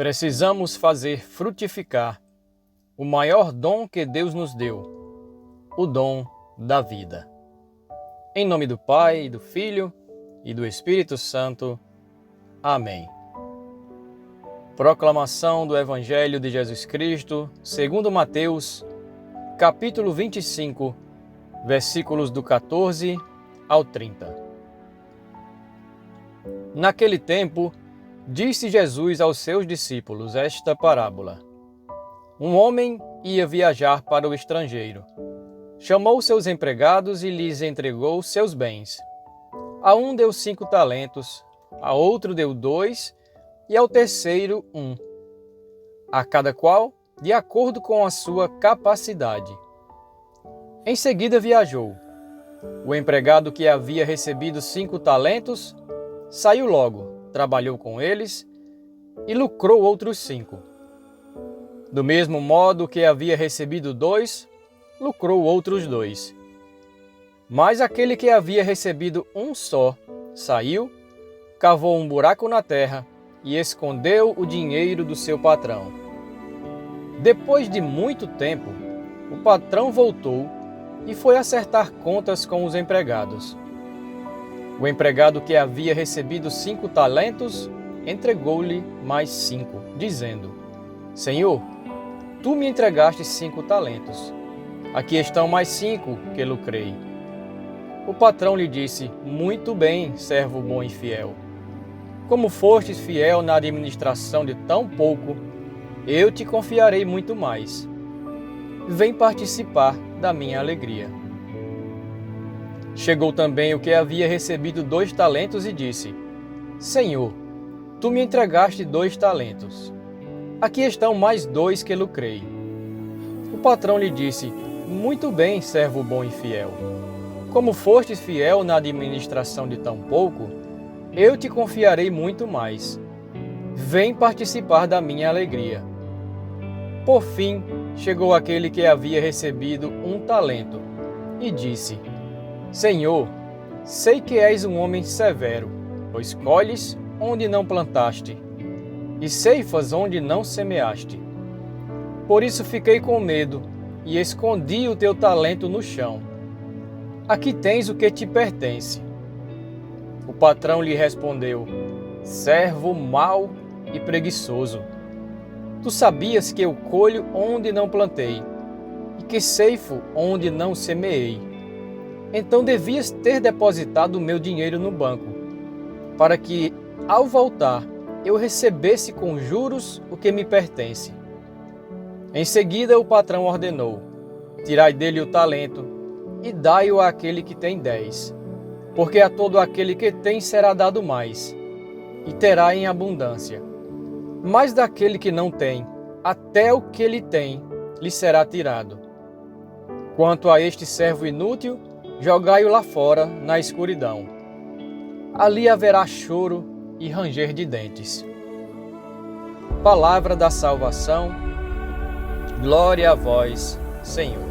Precisamos fazer frutificar o maior dom que Deus nos deu, o dom da vida. Em nome do Pai, do Filho e do Espírito Santo. Amém. Proclamação do Evangelho de Jesus Cristo, segundo Mateus, capítulo 25, versículos do 14 ao 30. Naquele tempo, disse Jesus aos seus discípulos esta parábola. Um homem ia viajar para o estrangeiro. Chamou seus empregados e lhes entregou seus bens. A um deu 5 talentos, a outro deu 2 e ao terceiro 1. A cada qual, de acordo com a sua capacidade. Em seguida viajou. O empregado que havia recebido 5 talentos saiu logo, trabalhou com eles e lucrou outros 5. Do mesmo modo que havia recebido 2, lucrou outros 2. Mas aquele que havia recebido 1 só, saiu, cavou um buraco na terra e escondeu o dinheiro do seu patrão. Depois de muito tempo, o patrão voltou e foi acertar contas com os empregados. O empregado que havia recebido 5 talentos entregou-lhe mais 5, dizendo: Senhor, tu me entregaste 5 talentos. Aqui estão mais 5 que lucrei. O patrão lhe disse: Muito bem, servo bom e fiel. Como fostes fiel na administração de tão pouco, eu te confiarei muito mais. Vem participar da minha alegria. Chegou também o que havia recebido 2 talentos e disse: Senhor, tu me entregaste 2 talentos. Aqui estão mais 2 que lucrei. O patrão lhe disse: Muito bem, servo bom e fiel. Como fostes fiel na administração de tão pouco, eu te confiarei muito mais. Vem participar da minha alegria. Por fim, chegou aquele que havia recebido 1 talento e disse: Senhor, sei que és um homem severo, pois colhes onde não plantaste e ceifas onde não semeaste. Por isso fiquei com medo e escondi o teu talento no chão. Aqui tens o que te pertence. O patrão lhe respondeu: Servo mau e preguiçoso. Tu sabias que eu colho onde não plantei e que ceifo onde não semeei. Então devias ter depositado o meu dinheiro no banco, para que, ao voltar, eu recebesse com juros o que me pertence. Em seguida o patrão ordenou: Tirai dele o talento e dai-o àquele que tem 10, porque a todo aquele que tem será dado mais, e terá em abundância. Mas daquele que não tem, até o que ele tem lhe será tirado. Quanto a este servo inútil, jogai-o lá fora, na escuridão. Ali haverá choro e ranger de dentes. Palavra da salvação. Glória a vós, Senhor.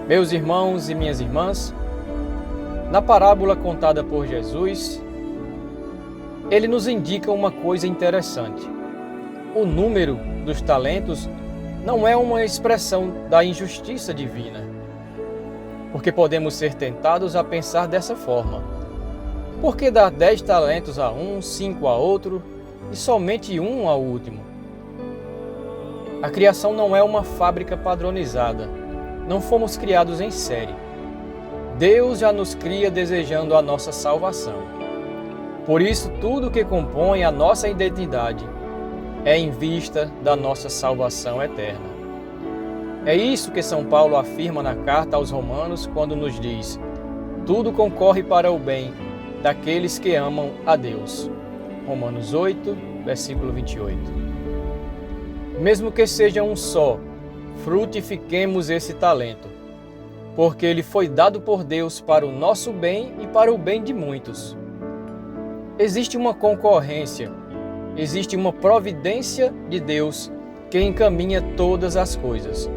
Meus irmãos e minhas irmãs, na parábola contada por Jesus, ele nos indica uma coisa interessante. O número dos talentos não é uma expressão da injustiça divina, porque podemos ser tentados a pensar dessa forma. Por que dar 10 talentos a um, 5 a outro e somente 1 ao último? A criação não é uma fábrica padronizada. Não fomos criados em série. Deus já nos cria desejando a nossa salvação. Por isso, tudo que compõe a nossa identidade é em vista da nossa salvação eterna. É isso que São Paulo afirma na carta aos Romanos quando nos diz: tudo concorre para o bem daqueles que amam a Deus. Romanos 8, versículo 28. Mesmo que seja um só, frutifiquemos esse talento, porque ele foi dado por Deus para o nosso bem e para o bem de muitos. Existe uma concorrência, existe uma providência de Deus que encaminha todas as coisas.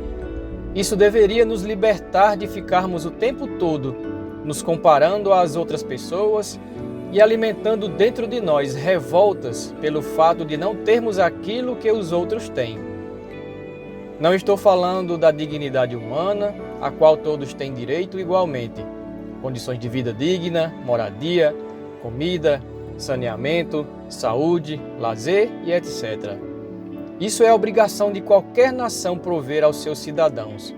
Isso deveria nos libertar de ficarmos o tempo todo nos comparando às outras pessoas e alimentando dentro de nós revoltas pelo fato de não termos aquilo que os outros têm. Não estou falando da dignidade humana, a qual todos têm direito igualmente. Condições de vida digna, moradia, comida, saneamento, saúde, lazer e etc. Isso é a obrigação de qualquer nação prover aos seus cidadãos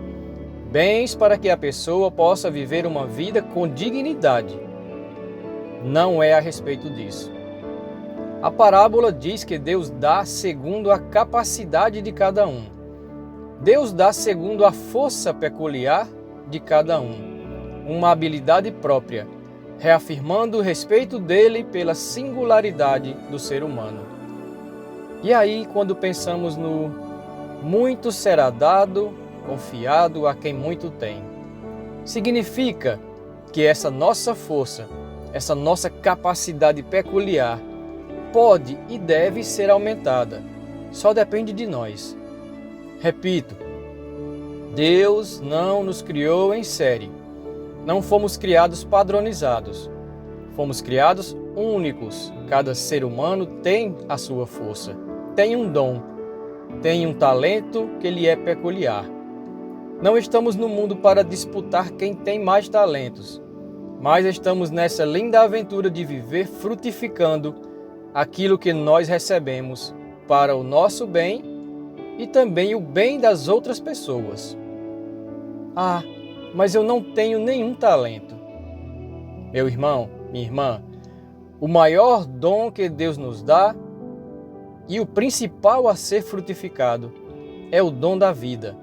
bens para que a pessoa possa viver uma vida com dignidade. Não é a respeito disso. A parábola diz que Deus dá segundo a capacidade de cada um. Deus dá segundo a força peculiar de cada um, uma habilidade própria, reafirmando o respeito dele pela singularidade do ser humano. E aí, quando pensamos no muito será dado, confiado a quem muito tem, significa que essa nossa força, essa nossa capacidade peculiar, pode e deve ser aumentada. Só depende de nós. Repito, Deus não nos criou em série. Não fomos criados padronizados. Fomos criados únicos. Cada ser humano tem a sua força, tem um dom, tem um talento que lhe é peculiar. Não estamos no mundo para disputar quem tem mais talentos, mas estamos nessa linda aventura de viver frutificando aquilo que nós recebemos para o nosso bem e também o bem das outras pessoas. Ah, mas eu não tenho nenhum talento. Meu irmão, minha irmã, o maior dom que Deus nos dá e o principal a ser frutificado é o dom da vida.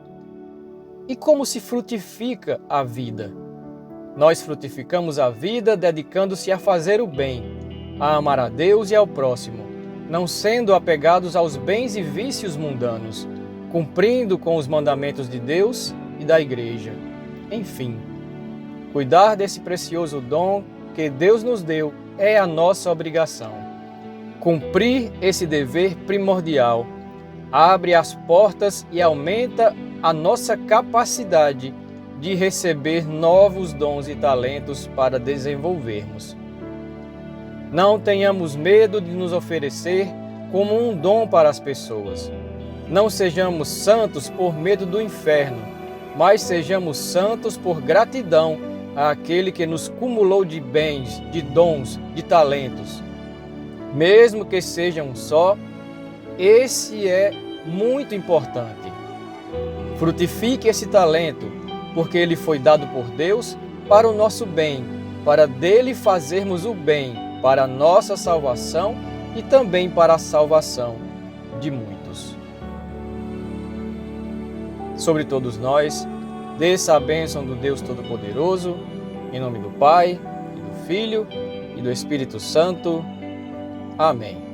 E como se frutifica a vida? Nós frutificamos a vida dedicando-se a fazer o bem, a amar a Deus e ao próximo, não sendo apegados aos bens e vícios mundanos, cumprindo com os mandamentos de Deus e da Igreja. Enfim, cuidar desse precioso dom que Deus nos deu é a nossa obrigação. Cumprir esse dever primordial abre as portas e aumenta a nossa capacidade de receber novos dons e talentos para desenvolvermos. Não tenhamos medo de nos oferecer como um dom para as pessoas. Não sejamos santos por medo do inferno, mas sejamos santos por gratidão àquele que nos cumulou de bens, de dons, de talentos. Mesmo que seja um só, esse é muito importante. Frutifique esse talento, porque ele foi dado por Deus para o nosso bem, para dele fazermos o bem, para a nossa salvação e também para a salvação de muitos. Sobre todos nós, desça a bênção do Deus Todo-Poderoso, em nome do Pai, e do Filho, e do Espírito Santo. Amém.